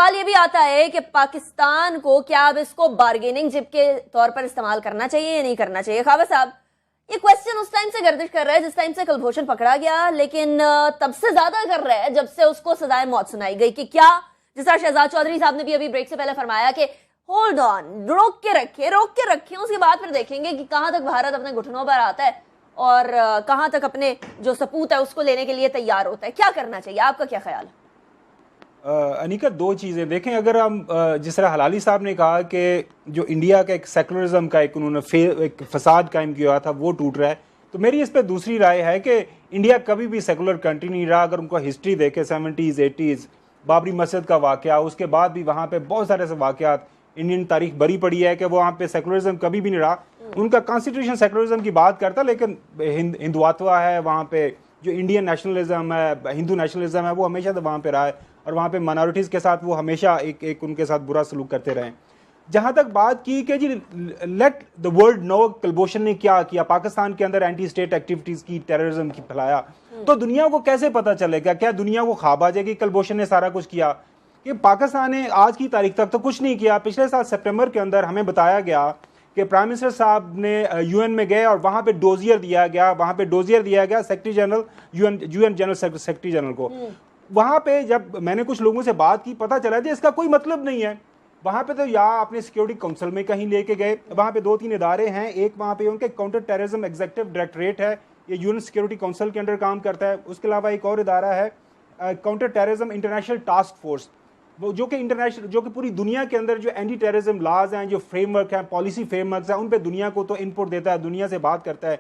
سوال یہ بھی آتا ہے کہ پاکستان کو کیا اب اس کو بارگیننگ جب کے طور پر استعمال کرنا چاہیے یا نہیں کرنا چاہیے؟ خاور صاحب یہ کوسچن اس ٹائم سے گردش کر رہا ہے جس ٹائم سے کلبھوشن پکڑا گیا، لیکن تب سے زیادہ کر رہا ہے جب سے اس کو سزائے موت سنائی گئی کہ کیا، جس طرح شہزاد چودھری صاحب نے بھی ابھی بریک سے پہلے فرمایا کہ ہولڈ آن، روک کے رکھیں، اس کے بعد پھر دیکھیں گے کہ کہاں تک بھارت اپنے گھٹنوں پر آتا ہے اور کہاں تک اپنے جو سپوت ہے اس کو لینے کے لیے تیار ہوتا ہے۔ کیا کرنا چاہیے، آپ کا کیا خیال ہے؟ انیکا دو چیزیں دیکھیں، اگر ہم جس طرح حلالی صاحب نے کہا کہ جو انڈیا کا ایک سیکولرزم کا انہوں نے ایک فساد قائم کیا تھا وہ ٹوٹ رہا ہے، تو میری اس پہ دوسری رائے ہے کہ انڈیا کبھی بھی سیکولر کنٹری نہیں رہا۔ اگر ان کو ہسٹری دیکھے 70s 80s بابری مسجد کا واقعہ، اس کے بعد بھی وہاں پہ بہت سارے ایسے واقعات انڈین تاریخ بری پڑی ہے کہ وہ وہاں پہ سیکولرزم کبھی بھی نہیں رہا۔ ان کا کانسٹیٹیوشن سیکولرزم کی بات کرتا، لیکن ہندواتوا ہے وہاں پہ، جو انڈین نیشنلزم ہے، ہندو نیشنلزم ہے، وہ ہمیشہ وہاں پہ رہا ہے اور وہاں پہ مائنورٹیز کے ساتھ وہ ہمیشہ ایک ان کے ساتھ برا سلوک کرتے رہے۔ جہاں تک بات کی کہ جی لیٹ دا ورلڈ نو کلبھوشن نے کیا کیا، پاکستان کے اندر اینٹی اسٹیٹ ایکٹیویٹیز کی، ٹیررزم کی پھیلایا، تو دنیا کو کیسے پتا چلے گا؟ کیا دنیا کو خواب آ جائے گی کلبھوشن نے سارا کچھ کیا؟ کہ پاکستان نے آج کی تاریخ تک تو کچھ نہیں کیا۔ پچھلے سال سپٹمبر کے اندر ہمیں بتایا گیا کہ پرائم منسٹر صاحب نے UN میں گئے اور وہاں پہ ڈوزیئر دیا گیا secretary general UN general secretary general کو۔ وہاں پہ جب میں نے کچھ لوگوں سے بات کی، پتہ چلا کہ اس کا کوئی مطلب نہیں ہے۔ وہاں پہ تو یا اپنے سیکیورٹی کونسل میں کہیں لے کے گئے، وہاں پہ 2-3 ادارے ہیں، ایک وہاں پہ ان کے کاؤنٹر ٹیررزم ایگزیکٹو ڈائریکٹریٹ ہے، یہ UN سیکیورٹی کونسل کے انڈر کام کرتا ہے۔ اس کے علاوہ ایک اور ادارہ ہے counter terrorism international task force, جو کہ پوری دنیا کے اندر جو اینٹی ٹیررزم لاز ہیں، جو فریم ورک ہیں، پالیسی فریم ورکس ہیں، ان پہ دنیا کو تو انپٹ دیتا ہے، دنیا سے بات کرتا ہے۔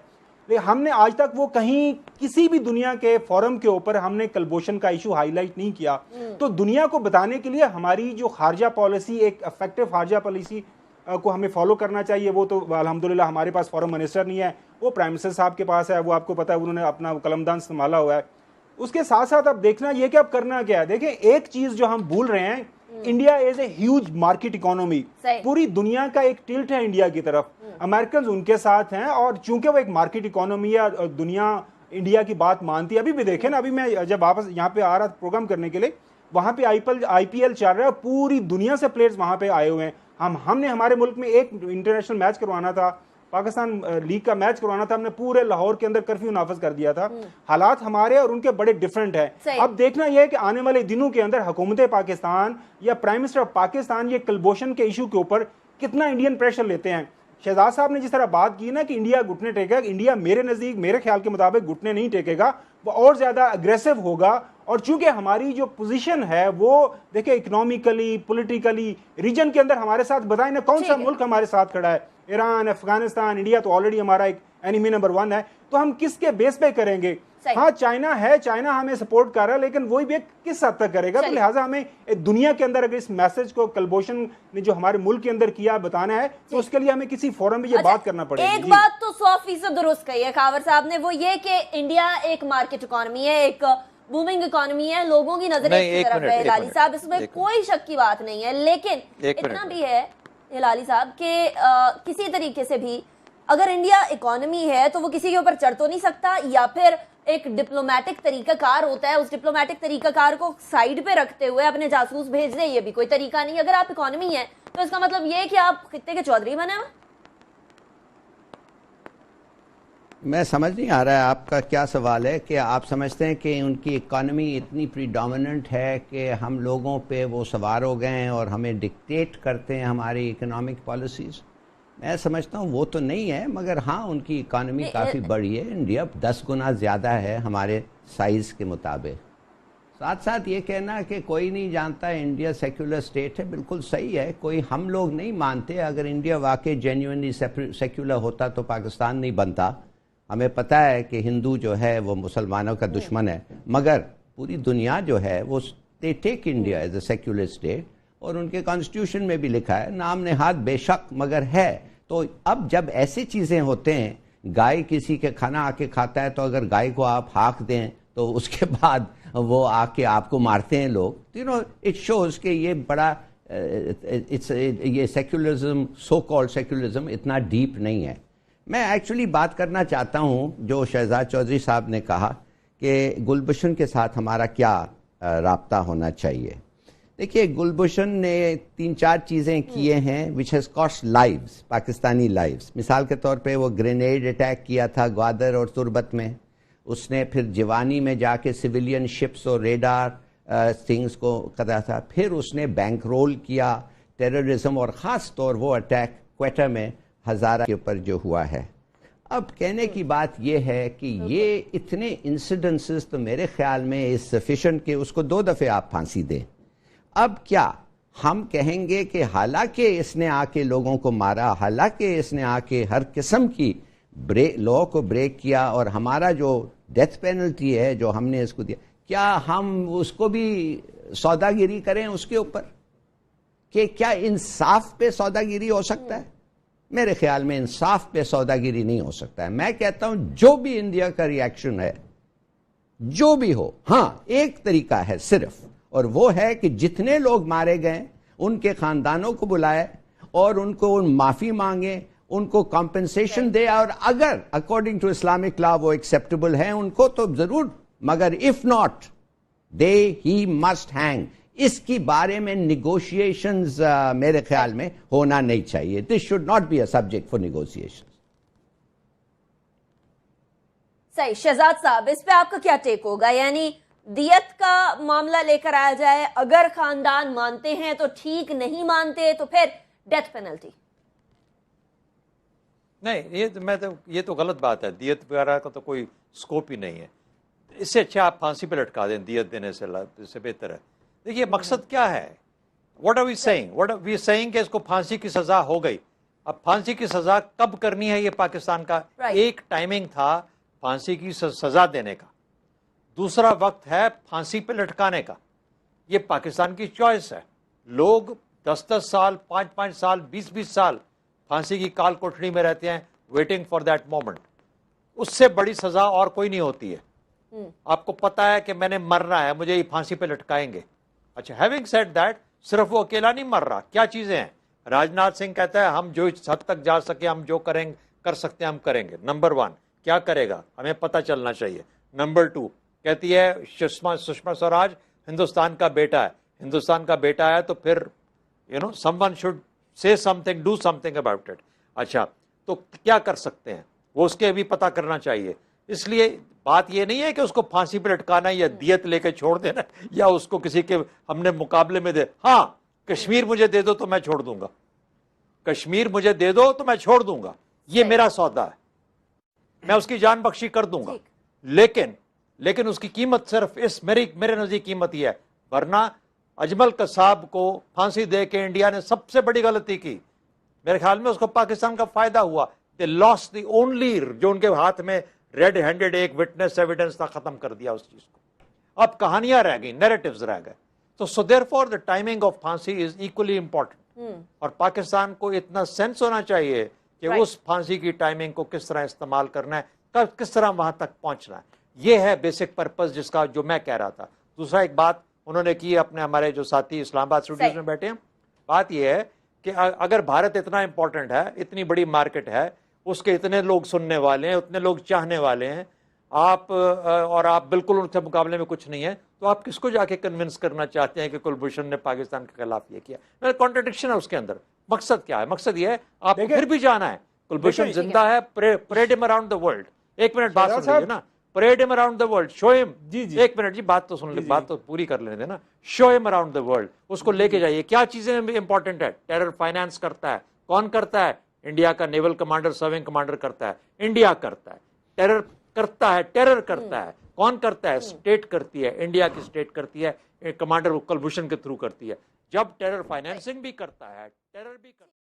لیکن ہم نے آج تک وہ کہیں کسی بھی دنیا کے فورم کے اوپر ہم نے کلبھوشن کا ایشو ہائی لائٹ نہیں کیا۔ تو دنیا کو بتانے کے لیے ہماری جو خارجہ پالیسی، ایک افیکٹو خارجہ پالیسی کو ہمیں فالو کرنا چاہیے۔ وہ تو الحمدللہ ہمارے پاس فورم منسٹر نہیں ہے، وہ پرائم منسٹر صاحب کے پاس ہے، وہ آپ کو پتا ہے انہوں نے اپنا قلم دان سنبھالا ہوا ہے۔ اس کے ساتھ ساتھ اب دیکھنا یہ کہ اب کرنا کیا ہے۔ دیکھیں ایک چیز جو ہم بھول رہے ہیں، India is a huge market economy, پوری دنیا کا ایک ٹلٹ ہے انڈیا کی طرف، امریکنز ان کے ساتھ ہیں، اور چونکہ وہ ایک مارکیٹ اکانومی ہے اور دنیا انڈیا کی بات مانتی ہے۔ ابھی بھی دیکھیں نا، ابھی میں جب واپس یہاں پہ آ رہا پروگرام کرنے کے لیے، وہاں پہ IPL چل رہا ہے، پوری دنیا سے پلیئرز وہاں پہ آئے ہوئے ہیں۔ ہم نے ہمارے ملک میں ایک انٹرنیشنل میچ کروانا تھا، پاکستان لیگ کا میچ کروانا تھا، ہم نے پورے لاہور کے اندر کرفیو نافذ کر دیا تھا۔ حالات ہمارے اور ان کے بڑے ڈیفرنٹ ہیں۔ اب دیکھنا یہ ہے کہ آنے والے دنوں کے اندر حکومت پاکستان یا پرائم منسٹر آف پاکستان یہ کلبھوشن کے ایشو کے اوپر کتنا انڈین پریشر لیتے ہیں۔ شہزاد صاحب نے جس طرح بات کی نا کہ انڈیا گھٹنے ٹیکے گا، انڈیا میرے نزدیک، میرے خیال کے مطابق گھٹنے نہیں ٹیکے گا، وہ اور زیادہ اگریسو ہوگا۔ اور چونکہ ہماری جو پوزیشن ہے وہ دیکھیں اکنامیکلی، پولیٹیکلی ریجن کے اندر ہمارے ساتھ، بتائیں نا کون سا ملک ہمارے ساتھ کھڑا ہے؟ ایران، افغانستان، انڈیا تو آلریڈی ہمارا ایک اینیمی نمبر 1 ہے، تو ہم کس کے بیس پہ کریں گے؟ ہاں چائنا ہے، چائنا ہمیں سپورٹ کر رہا ہے، لیکن وہی بھی کس حد تک کرے گا؟ تو لہٰذا ہمیں دنیا کے اندر اگر اس میسج کو کلبھوشن نے جو ہمارے ملک کے اندر کیا بتانا ہے، تو اس کے لیے ہمیں کسی فورم میں یہ بات کرنا پڑے گی۔ ایک بات تو 100% درست کہی ہے خاور صاحب نے، وہ یہ کہ انڈیا ایک مارکیٹ اکانومی ہے، ایک بومنگ اکانومی ہے، لوگوں کی نظریں اس طرف ہے ہلالی صاحب، اس میں کوئی شک کی بات نہیں ہے۔ لیکن اتنا بھی ہے ہلالی صاحب کہ کسی طریقے سے بھی اگر انڈیا اکانومی ہے تو وہ کسی کے اوپر چڑھ تو نہیں سکتا، یا پھر ایک ڈپلومیٹک طریقہ کار ہوتا ہے، اس ڈپلومیٹک طریقہ کار کو سائیڈ پہ رکھتے ہوئے اپنے جاسوس بھیج دیں، یہ بھی کوئی طریقہ نہیں۔ اگر آپ اکانومی ہیں تو اس کا مطلب یہ ہے کہ آپ خطے کے چودھری بنے ہوئے۔ میں سمجھ نہیں آ رہا ہے آپ کا کیا سوال ہے، کہ آپ سمجھتے ہیں کہ ان کی اکانومی اتنی پری ڈومیننٹ ہے کہ ہم لوگوں پہ وہ سوار ہو گئے ہیں اور ہمیں ڈکٹیٹ کرتے ہیں ہماری اکنامک پالیسیز؟ میں سمجھتا ہوں وہ تو نہیں ہے، مگر ہاں ان کی اکانومی کافی بڑی ہے، انڈیا 10 گنا زیادہ ہے ہمارے سائز کے مطابق۔ ساتھ ساتھ یہ کہنا کہ کوئی نہیں جانتا انڈیا سیکولر اسٹیٹ ہے، بالکل صحیح ہے، کوئی ہم لوگ نہیں مانتے۔ اگر انڈیا واقعی جینیونلی سیکولر ہوتا تو پاکستان نہیں بنتا۔ ہمیں پتہ ہے کہ ہندو جو ہے وہ مسلمانوں کا دشمن ہے، مگر پوری دنیا جو ہے وہ they take India as a secular state، اور ان کے کانسٹیٹیوشن میں بھی لکھا ہے، نام نہاد بے شک مگر ہے۔ تو اب جب ایسی چیزیں ہوتے ہیں، گائے کسی کے کھانا آ کے کھاتا ہے، تو اگر گائے کو آپ ہاک دیں تو اس کے بعد وہ آ کے آپ کو مارتے ہیں لوگ، اٹ شوز کہ یہ بڑا یہ سیکولرزم، سو کالڈ سیکولرزم اتنا ڈیپ نہیں ہے۔ میں ایکچولی بات کرنا چاہتا ہوں جو شہزاد چودھری صاحب نے کہا کہ گلبھوشن کے ساتھ ہمارا کیا رابطہ ہونا چاہیے۔ دیکھیے گلبھوشن نے 3-4 چیزیں کیے ہیں which has cost lives, Pakistani lives. مثال کے طور پہ وہ گرینیڈ اٹیک کیا تھا گوادر اور تربت میں. اس نے پھر جوانی میں جا کے سویلین شپس اور ریڈار تھنگز کو کرا تھا. پھر اس نے بینک رول کیا ٹیررزم، اور خاص طور وہ اٹیک کوئٹہ میں ہزارہ کے اوپر جو ہوا ہے. اب کہنے کی بات یہ ہے کہ یہ اتنے انسیڈنسز تو میرے خیال میں از سفیشنٹ کہ اس کو 2 دفعہ آپ پھانسی دیں. اب کیا ہم کہیں گے کہ حالانکہ اس نے آ کے لوگوں کو مارا، حالانکہ اس نے آ کے ہر قسم کی لا کو بریک کیا، اور ہمارا جو ڈیتھ پینلٹی ہے جو ہم نے اس کو دیا، کیا ہم اس کو بھی سوداگیری کریں اس کے اوپر؟ کہ کیا انصاف پہ سوداگیری ہو سکتا ہے؟ میرے خیال میں انصاف پہ سوداگیری نہیں ہو سکتا ہے. میں کہتا ہوں جو بھی انڈیا کا ری ایکشن ہے، جو بھی ہو، ہاں ایک طریقہ ہے صرف، اور وہ ہے کہ جتنے لوگ مارے گئے ان کے خاندانوں کو بلائے اور ان کو معافی مانگے، ان کو کمپنسیشن دے، اور اگر اکارڈنگ ٹو اسلامک لا وہ ایکسیپٹیبل ہیں ان کو تو ضرور، مگر if not they he must hang. اس کی بارے میں نیگوشیشنز میرے خیال میں ہونا نہیں چاہیے. This should not be a subject for negotiation. صحیح. شہزاد صاحب، اس پہ آپ کا کیا ٹیک ہوگا؟ یعنی دیت کا معاملہ لے کر آیا جائے، اگر خاندان مانتے ہیں تو ٹھیک، نہیں مانتے تو پھر ڈیتھ پینلٹی؟ نہیں، یہ تو غلط بات ہے. دیت وغیرہ کا تو کوئی سکوپ ہی نہیں ہے. اس سے اچھا آپ پھانسی پہ لٹکا دیں دیت دینے سے بہتر ہے. دیکھیے مقصد کیا ہے؟ What are we seeing? What are we seeing کہ اس کو پھانسی کی سزا ہو گئی. اب پھانسی کی سزا کب کرنی ہے یہ پاکستان کا ایک ٹائمنگ تھا پھانسی کی سزا دینے کا، دوسرا وقت ہے پھانسی پہ لٹکانے کا. یہ پاکستان کی چوائس ہے. لوگ 10-10 سال، 5-5 سال، 20-20 سال پھانسی کی کال کوٹڑی میں رہتے ہیں ویٹنگ فار دیٹ مومنٹ. اس سے بڑی سزا اور کوئی نہیں ہوتی ہے. آپ کو پتا ہے کہ میں نے مرنا ہے، مجھے یہ پھانسی پہ لٹکائیں گے. اچھا، ہیونگ سیڈ دیٹ، صرف وہ اکیلا نہیں مر رہا. کیا چیزیں ہیں؟ راجناتھ سنگھ کہتا ہے ہم جو اس حد تک جا سکے، ہم جو کر سکتے ہیں ہم کریں گے. نمبر 1 کیا کرے گا ہمیں پتہ چلنا چاہیے. نمبر 2 کہتی ہے سشما سوراج ہندوستان کا بیٹا ہے. ہندوستان کا بیٹا ہے تو پھر someone should say something, do something about it. اچھا، تو کیا کر سکتے ہیں وہ اس کے بھی پتہ کرنا چاہیے. اس لیے بات یہ نہیں ہے کہ اس کو پھانسی پہ لٹکانا یا دیت لے کے چھوڑ دینا یا اس کو کسی کے ہم نے مقابلے میں دے. ہاں، کشمیر مجھے دے دو تو میں چھوڑ دوں گا، کشمیر مجھے دے دو تو میں چھوڑ دوں گا، یہ میرا سودا ہے، میں اس کی جان بخشی کر دوں گا. لیکن اس کی قیمت صرف میرے نزدیک قیمت یہ ہے. ورنہ اجمل قصاب کو پھانسی دے کے انڈیا نے سب سے بڑی غلطی کی. میرے خیال میں اس کو پاکستان کا فائدہ ہوا. دے لاسٹ دی اونلی جو ان کے ہاتھ میں ریڈ ہینڈڈ ایک وٹنس ایویڈنس تھا، ختم کر دیا اس چیز کو. اب کہانیاں رہ گئی، نیریٹیوز رہ گئے. تو دیر فور دا ٹائمنگ آف پھانسی از ایکولی امپورٹنٹ. اور پاکستان کو اتنا سینس ہونا چاہیے کہ اس پھانسی کی ٹائمنگ کو کس طرح استعمال کرنا ہے، کس طرح وہاں تک پہنچنا ہے. یہ ہے بیسک پرپز جس کا جو میں کہہ رہا تھا. دوسرا ایک بات انہوں نے کی، اپنے ہمارے جو ساتھی اسلام آباد اسٹوڈیوز میں بیٹھے ہیں، بات یہ ہے کہ اگر بھارت اتنا امپورٹنٹ ہے، اتنی بڑی مارکیٹ ہے، اس کے اتنے لوگ سننے والے ہیں، اتنے لوگ چاہنے والے ہیں، آپ بالکل ان سے مقابلے میں کچھ نہیں ہے، تو آپ کس کو جا کے کنونس کرنا چاہتے ہیں کہ کلبھوشن نے پاکستان کے خلاف یہ کیا؟ کانٹرڈکشن ہے اس کے اندر. مقصد کیا ہے؟ مقصد یہ ہے آپ کو پھر بھی جانا ہے. کلبھوشن زندہ ہے، پریڈ ہم اراؤنڈ دا ورلڈ. ایک منٹ بات سن لیجیے نا. پریڈ ہم اراؤنڈ دا ورلڈ، شو ہم. ایک منٹ جی، بات تو سن لیں، بات تو پوری کر لینے دینا. شو ہم اراؤنڈ دا ورلڈ، اس کو لے کے جائیے. کیا چیزیں امپورٹنٹ ہے؟ ٹیرر فائنانس کرتا ہے. کون کرتا ہے؟ انڈیا کا نیول کمانڈر، سرونگ کمانڈر کرتا ہے. انڈیا کرتا ہے. ٹیرر کرتا ہے. کون کرتا ہے؟ اسٹیٹ کرتی ہے، انڈیا کی اسٹیٹ کرتی ہے. کمانڈر کلبھوشن کے تھرو کرتی ہے. جب ٹیرر فائنانسنگ بھی کرتا ہے، ٹیرر بھی کرتا ہے.